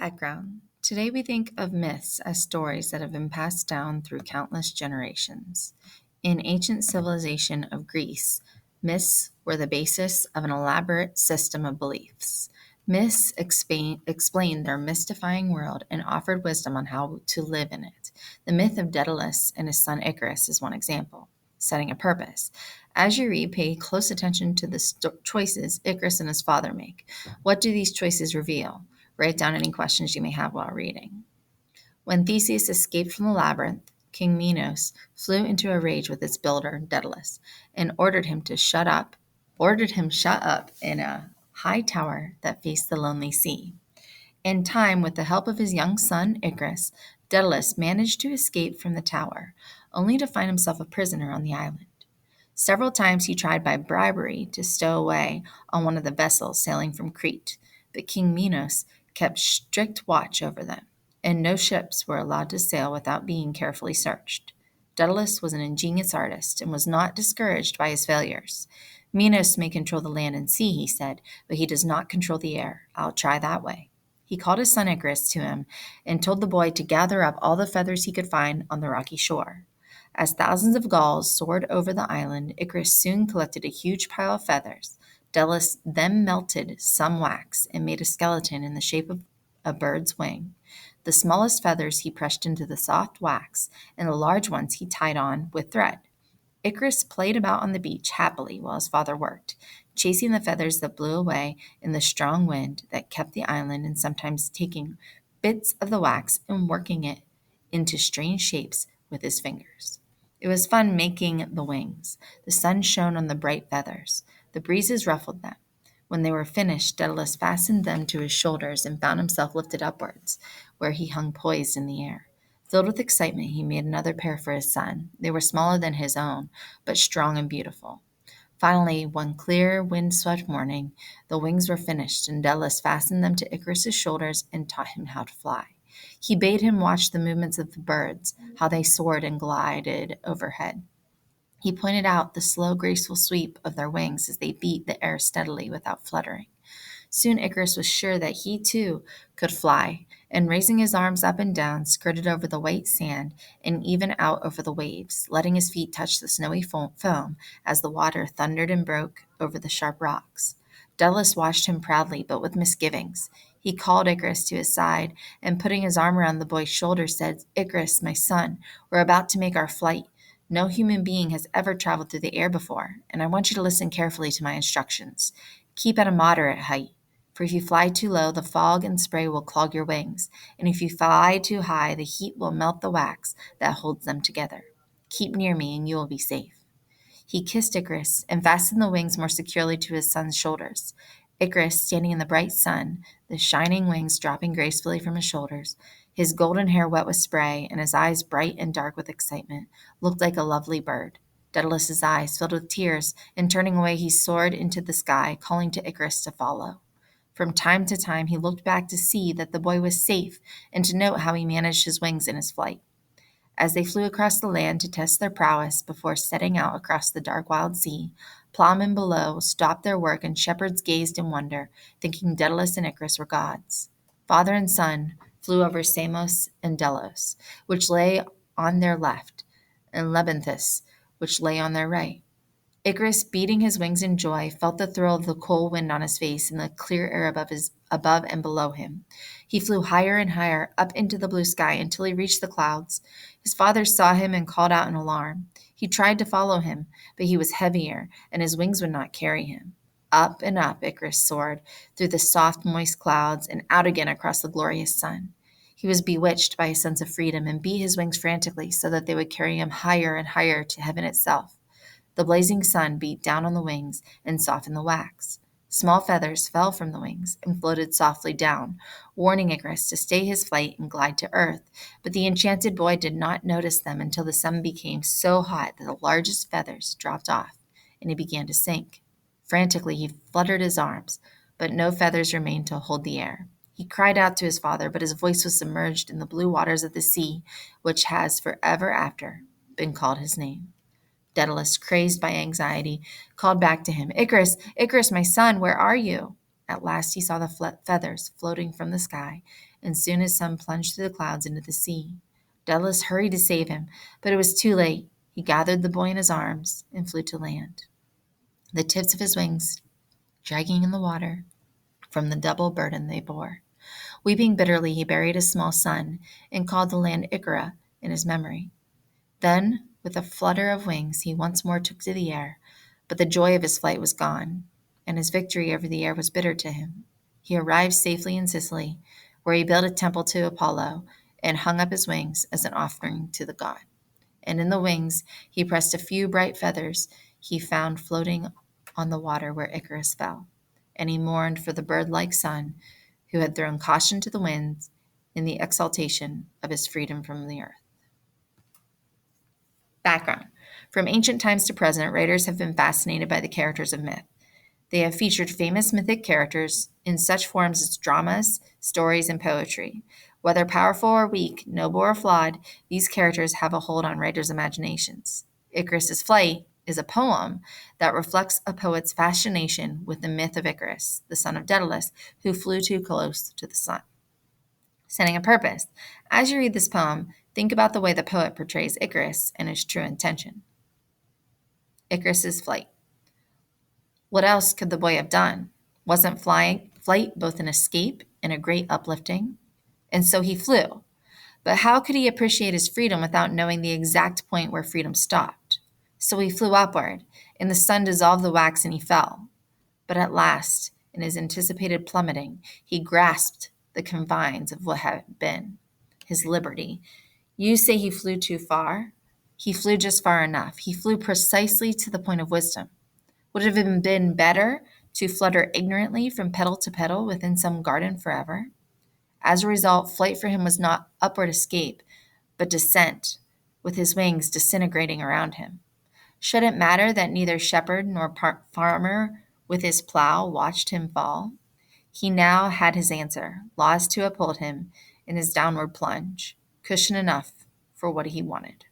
Background. Today we think of myths as stories that have been passed down through countless generations. In ancient civilization of Greece, myths were the basis of an elaborate system of beliefs. Myths explained their mystifying world and offered wisdom on how to live in it. The myth of Daedalus and his son Icarus is one example, setting a purpose. As you read, pay close attention to the choices Icarus and his father make. What do these choices reveal? Write down any questions you may have while reading. When Theseus escaped from the labyrinth, King Minos flew into a rage with his builder, Daedalus, and ordered him shut up in a high tower that faced the lonely sea. In time, with the help of his young son, Icarus, Daedalus managed to escape from the tower, only to find himself a prisoner on the island. Several times he tried by bribery to stow away on one of the vessels sailing from Crete, but King Minos kept strict watch over them, and no ships were allowed to sail without being carefully searched. Daedalus was an ingenious artist and was not discouraged by his failures. Minos may control the land and sea, he said, but he does not control the air. I'll try that way. He called his son Icarus to him and told the boy to gather up all the feathers he could find on the rocky shore. As thousands of gulls soared over the island, Icarus soon collected a huge pile of feathers. Daedalus then melted some wax and made a skeleton in the shape of a bird's wing. The smallest feathers he pressed into the soft wax, and the large ones he tied on with thread. Icarus played about on the beach happily while his father worked, chasing the feathers that blew away in the strong wind that kept the island, and sometimes taking bits of the wax and working it into strange shapes with his fingers. It was fun making the wings. The sun shone on the bright feathers. The breezes ruffled them. When they were finished, Daedalus fastened them to his shoulders and found himself lifted upwards, where he hung poised in the air. Filled with excitement, he made another pair for his son. They were smaller than his own, but strong and beautiful. Finally, one clear, wind-swept morning, the wings were finished, and Daedalus fastened them to Icarus's shoulders and taught him how to fly. He bade him watch the movements of the birds, how they soared and glided overhead. He pointed out the slow, graceful sweep of their wings as they beat the air steadily without fluttering. Soon Icarus was sure that he too could fly, and raising his arms up and down, skirted over the white sand and even out over the waves, letting his feet touch the snowy foam as the water thundered and broke over the sharp rocks. Daedalus watched him proudly, but with misgivings. He called Icarus to his side, and putting his arm around the boy's shoulder, said, "Icarus, my son, we're about to make our flight. No human being has ever traveled through the air before, and I want you to listen carefully to my instructions. Keep at a moderate height. For if you fly too low, the fog and spray will clog your wings, and if you fly too high, the heat will melt the wax that holds them together. Keep near me, and you will be safe." He kissed Icarus and fastened the wings more securely to his son's shoulders. Icarus, standing in the bright sun, the shining wings dropping gracefully from his shoulders, his golden hair wet with spray, and his eyes bright and dark with excitement, looked like a lovely bird. Daedalus's eyes filled with tears, and turning away, he soared into the sky, calling to Icarus to follow. From time to time, he looked back to see that the boy was safe and to note how he managed his wings in his flight. As they flew across the land to test their prowess before setting out across the dark wild sea, plowmen below stopped their work and shepherds gazed in wonder, thinking Daedalus and Icarus were gods. Father and son flew over Samos and Delos, which lay on their left, and Lebynthus, which lay on their right. Icarus, beating his wings in joy, felt the thrill of the cold wind on his face and the clear air above and below him. He flew higher and higher up into the blue sky until he reached the clouds. His father saw him and called out in alarm. He tried to follow him, but he was heavier, and his wings would not carry him. Up and up Icarus soared, through the soft, moist clouds, and out again across the glorious sun. He was bewitched by his sense of freedom and beat his wings frantically so that they would carry him higher and higher to heaven itself. The blazing sun beat down on the wings and softened the wax. Small feathers fell from the wings and floated softly down, warning Icarus to stay his flight and glide to earth, but the enchanted boy did not notice them until the sun became so hot that the largest feathers dropped off, and he began to sink. Frantically he fluttered his arms, but no feathers remained to hold the air. He cried out to his father, but his voice was submerged in the blue waters of the sea, which has forever after been called his name. Daedalus, crazed by anxiety, called back to him, "Icarus, Icarus, my son, where are you?" At last he saw the feathers floating from the sky, and soon his son plunged through the clouds into the sea. Daedalus hurried to save him, but it was too late. He gathered the boy in his arms and flew to land, the tips of his wings dragging in the water from the double burden they bore. Weeping bitterly, he buried his small son and called the land Icara in his memory. Then, with a flutter of wings, he once more took to the air, but the joy of his flight was gone, and his victory over the air was bitter to him. He arrived safely in Sicily, where he built a temple to Apollo and hung up his wings as an offering to the god. And in the wings he pressed a few bright feathers he found floating on the water where Icarus fell. And he mourned for the bird-like son who had thrown caution to the winds in the exaltation of his freedom from the earth. Background. From ancient times to present, writers have been fascinated by the characters of myth. They have featured famous mythic characters in such forms as dramas, stories, and poetry. Whether powerful or weak, noble or flawed, these characters have a hold on writers' imaginations. Icarus's Flight is a poem that reflects a poet's fascination with the myth of Icarus, the son of Daedalus, who flew too close to the sun. Setting a purpose. As you read this poem, think about the way the poet portrays Icarus and his true intention. Icarus's Flight. What else could the boy have done? Wasn't flight both an escape and a great uplifting? And so he flew. But how could he appreciate his freedom without knowing the exact point where freedom stopped? So he flew upward, and the sun dissolved the wax and he fell. But at last, in his anticipated plummeting, he grasped the confines of what had been his liberty. You say he flew too far? He flew just far enough. He flew precisely to the point of wisdom. Would it have been better to flutter ignorantly from petal to petal within some garden forever? As a result, flight for him was not upward escape, but descent, with his wings disintegrating around him. Should it matter that neither shepherd nor farmer with his plow watched him fall? He now had his answer, laws to uphold him in his downward plunge, cushion enough for what he wanted.